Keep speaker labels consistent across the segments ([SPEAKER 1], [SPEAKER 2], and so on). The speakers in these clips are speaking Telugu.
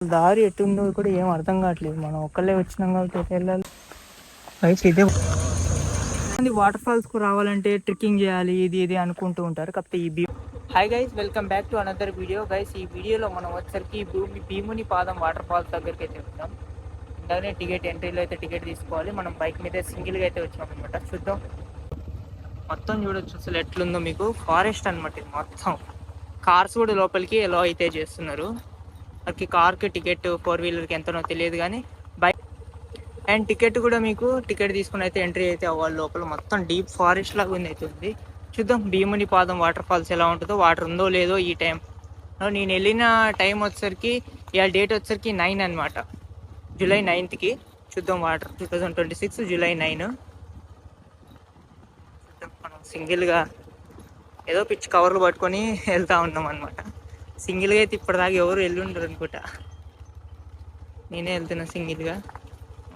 [SPEAKER 1] దారి ఎటుందో కూడా ఏం అర్థం కావట్లేదు. మనం ఒక్కళ్ళే వచ్చినాం కాబట్టి ఎటు వెళ్ళాలి. అయితే ఇదే వాటర్ ఫాల్స్ కు రావాలంటే ట్రెక్కింగ్ చేయాలి, ఇది అనుకుంటూ ఉంటారు. కాకపోతే hi guys, welcome back to another video. Guys, ఈ వీడియోలో మనం వచ్చేసరికి భీముని పాదం వాటర్ ఫాల్స్ దగ్గరికి అయితే వెళ్తాం. ఇందాకనే టికెట్ ఎంట్రీలో అయితే టికెట్ తీసుకోవాలి. మనం బైక్ మీద సింగిల్గా అయితే వచ్చాం అనమాట. చూద్దాం, మొత్తం చూడొచ్చు అసలు ఎట్లుందో. మీకు ఫారెస్ట్ అనమాట ఇది మొత్తం. కార్స్ కూడా లోపలికి ఎలా అయితే చేస్తున్నారు. మనకి కార్కి టికెట్ 4-వీలర్కి ఎంతనో తెలియదు కానీ బైక్ అండ్ టికెట్ కూడా మీకు టికెట్ తీసుకుని అయితే ఎంట్రీ అయితే అవ్వాలి. లోపల మొత్తం డీప్ ఫారెస్ట్ లాగా ఉంది అయితే ఉంది. చూద్దాం భీముని పాదం వాటర్ ఫాల్స్ ఎలా ఉంటుందో, వాటర్ ఉందో లేదో. ఈ టైం నేను వెళ్ళిన టైం వచ్చేసరికి, ఇవాళ డేట్ వచ్చేసరికి 9 అనమాట, జూలై 9కి. చూద్దాం వాటర్ 2026 జూలై 9. చూద్దాం, మనం సింగిల్గా ఏదో పిచ్చి కవర్లు పట్టుకొని వెళ్తూ ఉన్నాం అనమాట. సింగిల్గా అయితే ఇప్పటిదాకా ఎవరు వెళ్ళి ఉండరు అనుకుంటా. నేనే వెళ్తున్నా సింగిల్గా.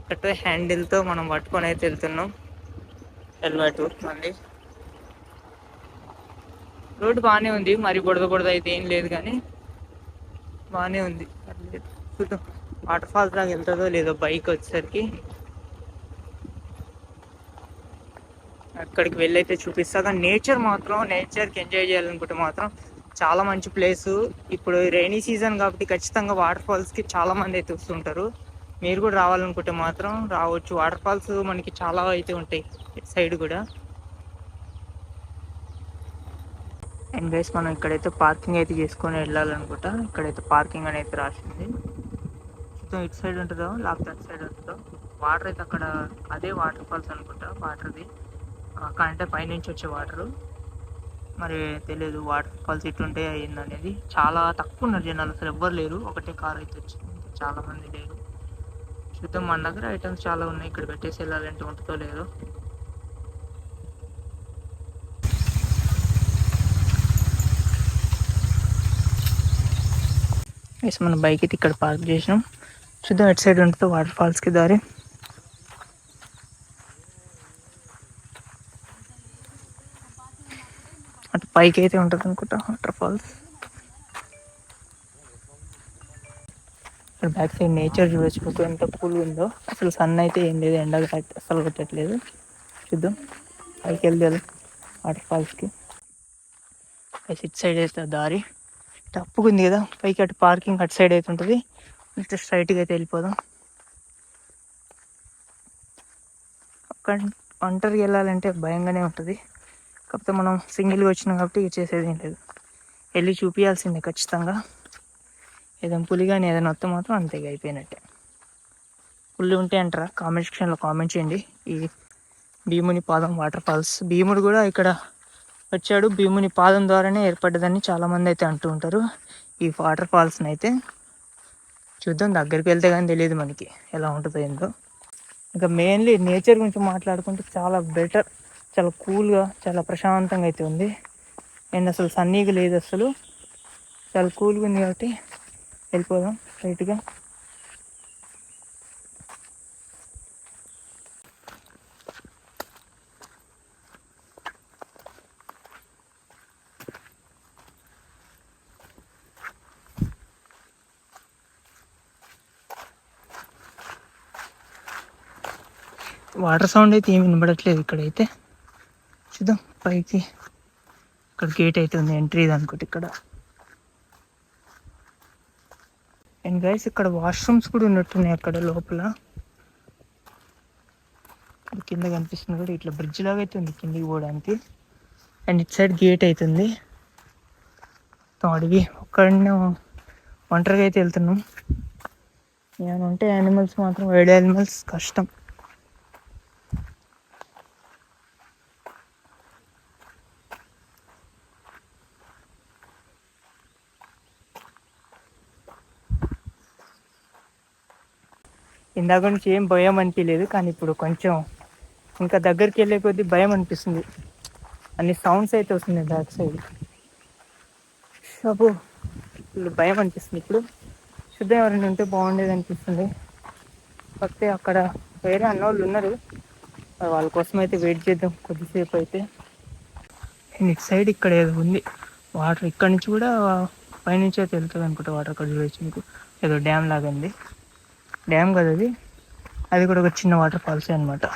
[SPEAKER 1] ఒకటే హ్యాండిల్తో మనం పట్టుకొని అయితే వెళ్తున్నాం. హెల్మెట్ మళ్ళీ. రోడ్డు బాగానే ఉంది, మరి బుడద అయితే ఏం లేదు కానీ బాగానే ఉంది. చూద్దాం వాటర్ ఫాల్స్ దాకా వెళ్తుందో లేదో బైక్ వచ్చేసరికి. అక్కడికి వెళ్ళి అయితే చూపిస్తా. కానీ నేచర్కి ఎంజాయ్ చేయాలనుకుంటే మాత్రం చాలా మంచి ప్లేసు. ఇప్పుడు రైనీ సీజన్ కాబట్టి ఖచ్చితంగా వాటర్ ఫాల్స్కి చాలా మంది అయితే వస్తుంటారు. మీరు కూడా రావాలనుకుంటే మాత్రం రావచ్చు. వాటర్ ఫాల్స్ మనకి చాలా అయితే ఉంటాయి ఇటు సైడ్ కూడా. అండ్ గైస్, మనం ఇక్కడైతే పార్కింగ్ అయితే చేసుకొని వెళ్ళాలనుకుంటా. ఇక్కడైతే పార్కింగ్ అనేది రాసింది. చూద్దాం ఇటు సైడ్ ఉంటుందో లేకపోతే అటు సైడ్ ఉంటుందో. వాటర్ అయితే అక్కడ అదే వాటర్ ఫాల్స్ అనుకుంటా. వాటర్ది అంటే పైనుంచి వచ్చే వాటరు. మరి తెలియదు వాటర్ ఫాల్స్ ఇటుంటే అయ్యింది అనేది. చాలా తక్కువ ఉన్నారు జనాలు, అసలు ఎవ్వరు లేరు. ఒకటే కార్ అయితే వచ్చింది, చాలా మంది లేరు. చూద్దాం, మన దగ్గర ఐటమ్స్ చాలా ఉన్నాయి. ఇక్కడ పెట్టేసి వెళ్ళాలంటే ఉంటుందో లేదో. మన బైక్ అయితే ఇక్కడ పార్క్ చేసినాం. చూద్దాం ఎటు సైడ్ ఉంటుందో వాటర్ ఫాల్స్కి దారి. అటు పైకి అయితే ఉంటుంది అనుకుంటా వాటర్ ఫాల్స్. ఇక్కడ బ్యాక్ సైడ్ నేచర్ చూడొచ్చు ఎంత కూల్ ఉందో. అసలు సన్ అయితే ఏం లేదు, ఎండ అసలు పెట్టట్లేదు. చూద్దాం పైకి వెళ్దాం వాటర్ ఫాల్స్కి. ఇటు సైడ్ అయితే దారి తప్పుకుంది కదా పైకి. అటు పార్కింగ్ అటు సైడ్ అయితే ఉంటుంది. నెక్స్ట్ స్ట్రైట్గా అయితే వెళ్ళిపోదాం. అక్కడ ఒంటరికి వెళ్ళాలంటే భయంగానే ఉంటుంది. కాకపోతే మనం సింగిల్గా వచ్చినాం కాబట్టి చేసేది ఏం లేదు, వెళ్ళి చూపించాల్సిందే ఖచ్చితంగా. ఏదైనా పులి కానీ ఏదైనా వస్తే మాత్రం అంతే, అయిపోయినట్టే. పులి ఉంటే అంటారా? కామెంట్ సెక్షన్లో కామెంట్ చేయండి. ఈ భీముని పాదం వాటర్ ఫాల్స్, భీముడు కూడా ఇక్కడ వచ్చాడు, భీముని పాదం ద్వారానే ఏర్పడ్డదని చాలామంది అయితే అంటూ ఉంటారు ఈ వాటర్ ఫాల్స్ని అయితే. చూద్దాం, దగ్గరికి వెళ్తే కానీ తెలియదు మనకి ఎలా ఉంటుందో ఏందో. ఇంకా మెయిన్లీ నేచర్ గురించి మాట్లాడుకుంటే చాలా బెటర్, చాలా కూల్గా, చాలా ప్రశాంతంగా అయితే ఉంది. అండ్ అసలు సన్నీగా లేదు, అసలు చాలా కూల్గా ఉంది. కాబట్టి వెళ్ళిపోదాం స్ట్రైట్గా. వాటర్ సౌండ్ అయితే ఏమి వినబడట్లేదు ఇక్కడైతే. చూద్దాం పైకి. ఇక్కడ గేట్ అయితే ఉంది, ఎంట్రీ అనుకుంటే ఇక్కడ. అండ్ గైస్, ఇక్కడ వాష్రూమ్స్ కూడా ఉన్నట్టున్నాయి అక్కడ లోపల. కింద కనిపిస్తుంది కూడా, ఇట్లా బ్రిడ్జ్ లాగా అయితే ఉంది కిందికి పోవడానికి. అండ్ ఇటు సైడ్ గేట్ అవుతుంది. అడిగి ఒక్కడనే ఒంటరిగా అయితే వెళ్తున్నాం. ఏమైనా ఉంటే యానిమల్స్ మాత్రం, వైల్డ్ యానిమల్స్ కష్టం. ఇందాక నుంచి ఏం భయం అనిపించలేదు, కానీ ఇప్పుడు కొంచెం ఇంకా దగ్గరికి వెళ్ళే కొద్దీ భయం అనిపిస్తుంది. అన్ని సౌండ్స్ అయితే వస్తున్నాయి బ్యాక్ సైడ్. అబ్బో, ఇప్పుడు భయం అనిపిస్తుంది. ఇప్పుడు చూద్దాం, ఎవరైనా ఉంటే బాగుండేది అనిపిస్తుంది. కాకపోతే అక్కడ వేరే అన్నోళ్ళు ఉన్నారు, వాళ్ళ కోసం అయితే వెయిట్ చేద్దాం కొద్దిసేపు అయితే. ఇటు సైడ్ ఇక్కడ ఏదో ఉంది వాటర్, ఇక్కడ నుంచి కూడా పైనుంచి అయితే వెళ్తుంది అనుకుంటా వాటర్. అక్కడ చూడొచ్చు మీకు. ఏదో డ్యామ్ లాగా ఉంది. డ్యామ్ కదా అది, అది కూడా ఒక చిన్న వాటర్ ఫాల్సే అనమాట.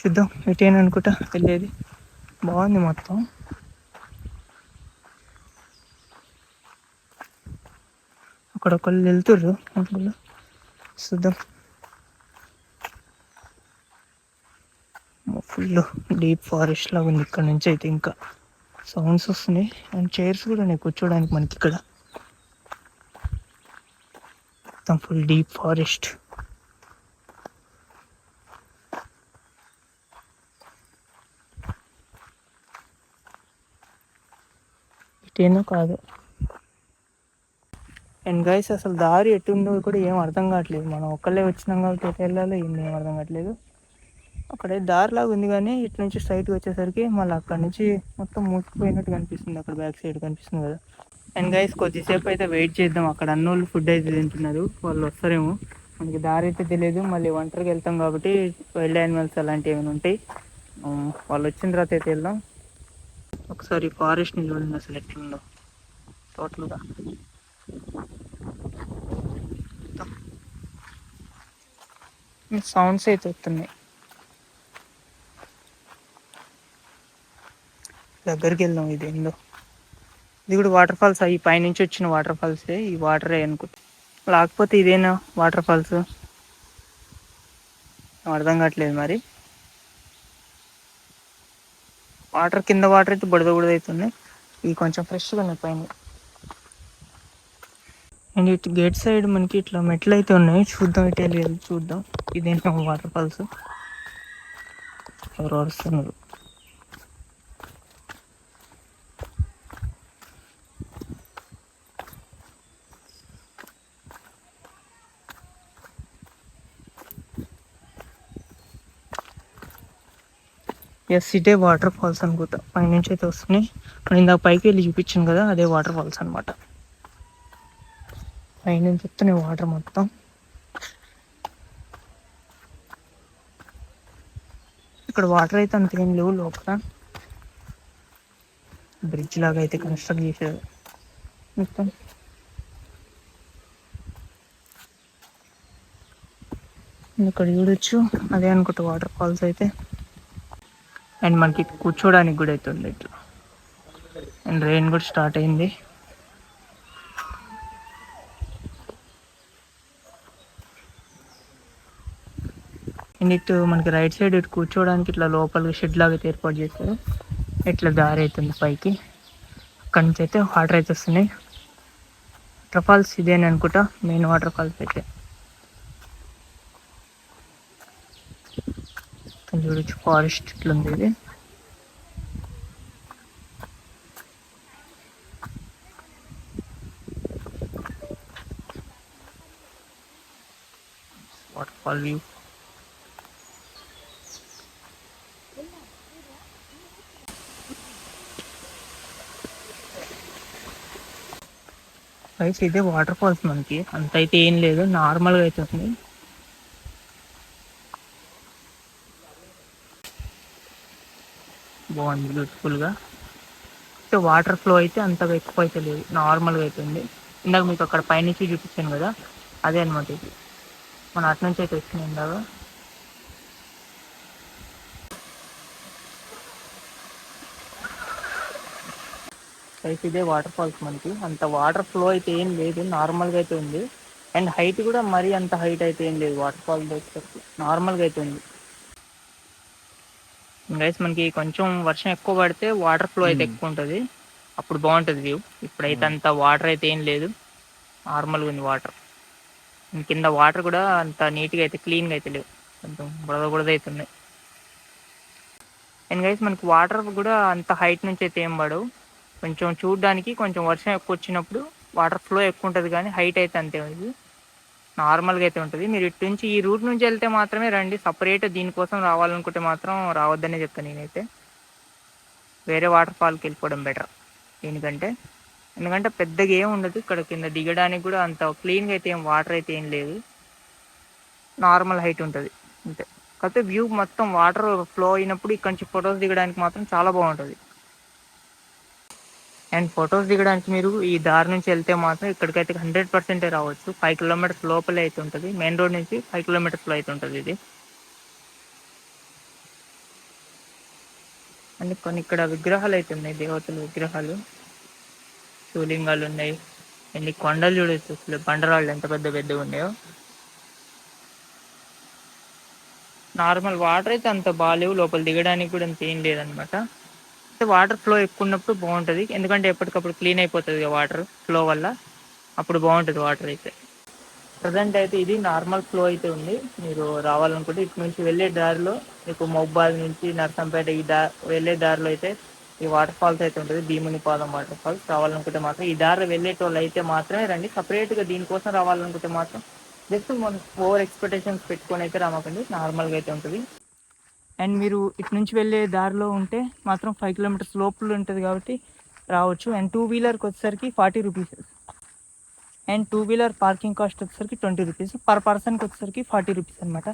[SPEAKER 1] చూద్దాం ఇటేనా అనుకుంటా వెళ్ళేది. బాగుంది మొత్తం. అక్కడ ఒకళ్ళు వెళ్తుర్రు అందులో చూద్దాం. ఫుల్ డీప్ ఫారెస్ట్ లాగా ఉంది ఇక్కడ నుంచి అయితే. ఇంకా సౌండ్స్ వస్తున్నాయి అండ్ చైర్స్ కూడా ఉన్నాయి కూర్చోడానికి మనకి ఇక్కడ. మొత్తం ఫుల్ డీప్ ఫారెస్ట్. ఇటేనో కాదు. అండ్ గైస్ అసలు దారి ఎటుందో కూడా ఏం అర్థం కావట్లేదు. మనం ఒక్కళ్ళే వచ్చినాం కాబట్టి ఎటు వెళ్ళాలో ఏం అర్థం కావట్లేదు. అక్కడ దారిలాగా ఉంది కానీ ఇటు నుంచి స్ట్రైట్గా వచ్చేసరికి మళ్ళీ అక్కడ నుంచి మొత్తం మూసుకుపోయినట్టు కనిపిస్తుంది. అక్కడ బ్యాక్ సైడ్ కనిపిస్తుంది కదా. అండ్ గైస్ కొద్దిసేపు అయితే వెయిట్ చేద్దాం. అక్కడ అన్నోళ్ళు ఫుడ్ అయితే తింటున్నారు, వాళ్ళు వస్తారేమో. మనకి దారి అయితే తెలియదు, మళ్ళీ ఒంటరికి వెళ్తాం కాబట్టి వైల్డ్ యానిమల్స్ అలాంటివి ఏమైనా ఉంటాయి. వాళ్ళు వచ్చిన తర్వాత అయితే వెళ్దాం. ఒకసారి ఫారెస్ట్ చూడండి అసలు ఎట్లుందో టోటల్గా. సౌండ్స్ అయితే వస్తున్నాయి. దగ్గరికి వెళ్దాం. ఇది ఏందో, ఇది కూడా వాటర్ ఫాల్స్. ఈ పైనుంచి వచ్చిన వాటర్ ఫాల్సే, ఈ వాటరే అనుకుంటా. లేకపోతే ఇదేనా వాటర్ ఫాల్స్, అర్థం కావట్లేదు మరి. వాటర్ కింద వాటర్ అయితే బుడద బుడద అవుతున్నాయి. ఇవి కొంచెం ఫ్రెష్గా ఉన్నాయి పైన. అండ్ ఇటు గేట్ సైడ్ మనకి ఇట్లా మెట్లు అయితే ఉన్నాయి. చూద్దాం ఇటు వెళ్ళి చూద్దాం. ఇదేంటో వాటర్ ఫాల్స్. ఎవరు వస్తున్నారు. ఎస్ ఇటే వాటర్ ఫాల్స్ అనుకుంటా. పైనుంచి అయితే వస్తున్నాయి. నేను ఇందాక పైకి వెళ్ళి చూపించాను కదా, అదే వాటర్ ఫాల్స్ అనమాట. పైనుంచి వస్తున్నాయి వాటర్ మొత్తం. ఇక్కడ వాటర్ అయితే అంత ఏం లేవు లోపల. బ్రిడ్జ్ లాగా అయితే కన్స్ట్రక్ట్ చేశారు మొత్తం. ఇక్కడ చూడొచ్చు, అదే అనుకుంటా వాటర్ ఫాల్స్ అయితే. అండ్ మనకి కూర్చోడానికి కూడా అయితే ఉంది ఇట్లా. అండ్ రెయిన్ కూడా స్టార్ట్ అయింది. అండ్ ఇటు మనకి రైట్ సైడ్ ఇటు కూర్చోడానికి ఇట్లా లోపల షెడ్ లాగా అయితే ఏర్పాటు చేశారు. ఇట్లా దారి అవుతుంది పైకి. అక్కడి నుంచి అయితే వాటర్ అయితే వస్తున్నాయి. వాటర్ ఫాల్స్ ఇదేని అనుకుంటా, మెయిన్ వాటర్ ఫాల్స్ అయితే. చూడొచ్చు ఫారెస్ట్ ఇట్లుంది ఇది. Water fall view. రైట్ ఇదే వాటర్ ఫాల్స్. మనకి అంత అయితే ఏం లేదు, నార్మల్గా అయితే ఉంది. బాగుంది బ్యూటిఫుల్గా. అయితే వాటర్ ఫ్లో అయితే అంతగా ఎక్కువ అయితే లేదు, నార్మల్గా అయితే ఉంది. ఇందాక మీకు అక్కడ పైనుంచి చూపించాను కదా, అదే అనమాట ఇది. మన అటు నుంచి అయితే వచ్చింది ఇందాక. అయితే ఇదే వాటర్ ఫాల్స్. మనకి అంత వాటర్ ఫ్లో అయితే ఏం లేదు, నార్మల్గా అయితే ఉంది. అండ్ హైట్ కూడా మరీ అంత హైట్ అయితే ఏం లేదు. వాటర్ ఫాల్ వచ్చేసరికి నార్మల్గా అయితే ఉంది. గైస్ మనకి కొంచెం వర్షం ఎక్కువ పడితే వాటర్ ఫ్లో అయితే ఎక్కువ ఉంటుంది, అప్పుడు బాగుంటుంది వ్యూ. ఇప్పుడైతే అంత వాటర్ అయితే ఏం లేదు, నార్మల్గా ఉంది వాటర్. కింద వాటర్ కూడా అంత నీట్గా అయితే క్లీన్గా అయితే లేవు, కొంచెం బుడద బుడద అవుతున్నాయి. అండ్ గైస్ మనకి వాటర్ కూడా అంత హైట్ నుంచి అయితే ఏం పడవు. కొంచెం చూడడానికి కొంచెం వర్షం ఎక్కువ వచ్చినప్పుడు వాటర్ ఫ్లో ఎక్కువ ఉంటుంది, కానీ హైట్ అయితే అంతే ఉంది, నార్మల్గా అయితే ఉంటుంది. మీరు ఇటు నుంచి ఈ రూట్ నుంచి వెళ్తే మాత్రమే రండి. సపరేట్ దీనికోసం రావాలనుకుంటే మాత్రం రావద్దనే చెప్తాను నేనైతే. వేరే వాటర్ ఫాల్కి వెళ్ళిపోవడం బెటర్ దీనికంటే. ఎందుకంటే పెద్దగా ఏం ఉండదు ఇక్కడ, కింద దిగడానికి కూడా అంత క్లీన్గా అయితే ఏం వాటర్ అయితే ఏం లేదు, నార్మల్ హైట్ ఉంటుంది అంతే. కాకపోతే వ్యూ మొత్తం వాటర్ ఫ్లో అయినప్పుడు ఇక్కడ నుంచి ఫొటోస్ దిగడానికి మాత్రం చాలా బాగుంటుంది. అండ్ ఫొటోస్ దిగడానికి మీరు ఈ దారి నుంచి వెళ్తే మాత్రం ఇక్కడికైతే 100% రావచ్చు. 5 కిలోమీటర్స్ లోపలే అయితే ఉంటుంది. మెయిన్ రోడ్ నుంచి 5 కిలోమీటర్స్లో అయితే ఉంటుంది ఇది. అండ్ కొన్ని ఇక్కడ విగ్రహాలు అయితే ఉన్నాయి, దేవతల విగ్రహాలు, శివలింగాలు ఉన్నాయి. అండ్ ఈ కొండలు చూడొచ్చు, అసలు బండరాళ్ళు ఎంత పెద్ద పెద్దగా ఉన్నాయో. నార్మల్ వాటర్ అయితే అంత బాగాలేవు, లోపల దిగడానికి కూడా అంత ఏం లేదనమాట. వాటర్ ఫ్లో ఎక్కువ ఉన్నప్పుడు బాగుంటుంది, ఎందుకంటే ఎప్పటికప్పుడు క్లీన్ అయిపోతుంది వాటర్ ఫ్లో వల్ల, అప్పుడు బాగుంటుంది వాటర్ అయితే. ప్రజెంట్ అయితే ఇది నార్మల్ ఫ్లో అయితే ఉంది. మీరు రావాలనుకుంటే ఇటు నుంచి వెళ్ళే దారిలో మీకు మౌబాద్ నుంచి నర్సంపేట ఈ వెళ్ళే దారిలో అయితే ఈ వాటర్ ఫాల్స్ అయితే ఉంటుంది, భీముని పాదం వాటర్ ఫాల్స్. రావాలనుకుంటే మాత్రం ఈ దారిలో వెళ్ళేటోళ్ళు అయితే మాత్రమే రండి. సపరేట్గా దీనికోసం రావాలనుకుంటే మాత్రం జస్ట్ మనం ఓవర్ ఎక్స్పెక్టేషన్స్ పెట్టుకొని అయితే రామకండి, నార్మల్గా అయితే ఉంటుంది. అండ్ మీరు ఇటు నుంచి వెళ్ళే దారిలో ఉంటే మాత్రం 5 కిలోమీటర్స్ లోపల ఉంటుంది కాబట్టి రావచ్చు. అండ్ 2 వీలర్కి వచ్చేసరికి 40 rupees. And 2 wheeler parking cost వచ్చేసరికి 20 రూపీస్. పర్ పర్సన్కి వచ్చేసరికి 40 రూపీస్ అనమాట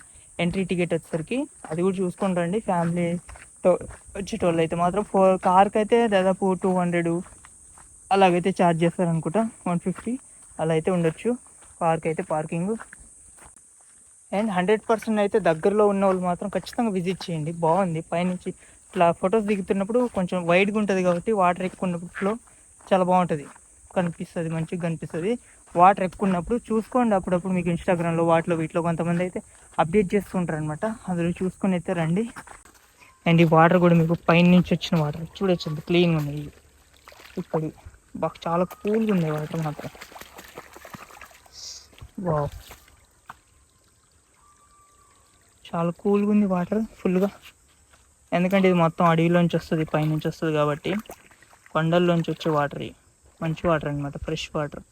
[SPEAKER 1] ఎంట్రీ టికెట్ వచ్చేసరికి. అది కూడా చూసుకొని రండి. ఫ్యామిలీతో వచ్చేటోళ్ళు అయితే మాత్రం కార్కి అయితే దాదాపు 200 అలాగైతే ఛార్జ్ చేస్తారు అనుకుంటా, 150 అలా అయితే ఉండొచ్చు కార్కి అయితే పార్కింగ్. అండ్ 100% అయితే దగ్గరలో ఉన్న వాళ్ళు మాత్రం ఖచ్చితంగా విజిట్ చేయండి, బాగుంది. పైనుంచి ఇట్లా ఫొటోస్ దిగుతున్నప్పుడు కొంచెం వైడ్గా ఉంటుంది కాబట్టి వాటర్ ఎక్కువ ఉన్నప్పుడు ఫ్లో చాలా బాగుంటుంది, కనిపిస్తుంది, మంచిగా కనిపిస్తుంది. వాటర్ ఎక్కువ ఉన్నప్పుడు చూసుకోండి, అప్పుడప్పుడు మీకు ఇన్స్టాగ్రామ్లో వాటిలో వీటిలో కొంతమంది అయితే అప్డేట్ చేస్తుంటారు అనమాట, అందులో చూసుకొని అయితే రండి. అండ్ ఈ వాటర్ కూడా మీకు పైన నుంచి వచ్చిన వాటర్ చూడొచ్చు, అంత క్లీన్గా ఉన్నాయి. ఇప్పుడు బాగా చాలా కూల్గా ఉన్నాయి వాటర్ మాత్రం. వావ్, చాలా కూల్గా ఉంది వాటర్ ఫుల్గా, ఎందుకంటే ఇది మొత్తం అడవిలోంచి వస్తుంది, పైనుంచి వస్తుంది కాబట్టి. కొండల్లోంచి వచ్చే వాటర్, మంచి వాటర్ అనమాట, ఫ్రెష్ వాటర్.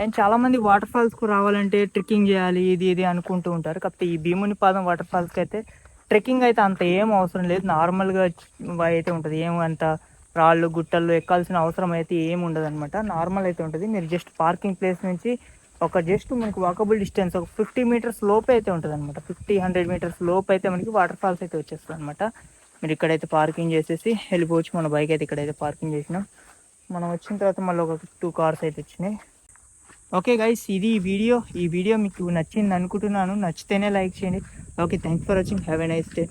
[SPEAKER 1] అండ్ చాలామంది వాటర్ ఫాల్స్కు రావాలంటే ట్రెక్కింగ్ చేయాలి ఇది ఇది అనుకుంటూ ఉంటారు. కాకపోతే ఈ భీముని పాదం వాటర్ ఫాల్స్కి అయితే ట్రెక్కింగ్ అయితే అంత ఏం అవసరం లేదు, నార్మల్గా అయితే ఉంటుంది. అంత రాళ్ళు గుట్టల్లో ఎక్కాల్సిన అవసరం అయితే ఏమి ఉండదు అనమాట, నార్మల్ అయితే ఉంటుంది. మీరు జస్ట్ పార్కింగ్ ప్లేస్ నుంచి జస్ట్ మనకి వాకబుల్ డిస్టెన్స్ ఒక 50 మీటర్స్ లోపు అయితే ఉంటుంది అనమాట. 50-100 మీటర్స్ లోపు అయితే మనకి వాటర్ ఫాల్స్ అయితే వచ్చేస్తుంది అనమాట. మీరు ఇక్కడైతే పార్కింగ్ చేసేసి వెళ్ళిపోవచ్చు. మన బైక్ అయితే ఇక్కడైతే పార్కింగ్ చేసినాం. మనం వచ్చిన తర్వాత మళ్ళీ ఒక 2 కార్స్ అయితే వచ్చినాయి. ఓకే గైస్, ఇది ఈ వీడియో మీకు నచ్చింది అనుకుంటున్నాను. నచ్చితేనే లైక్ చేయండి. Okay, thanks for watching. Have a nice day.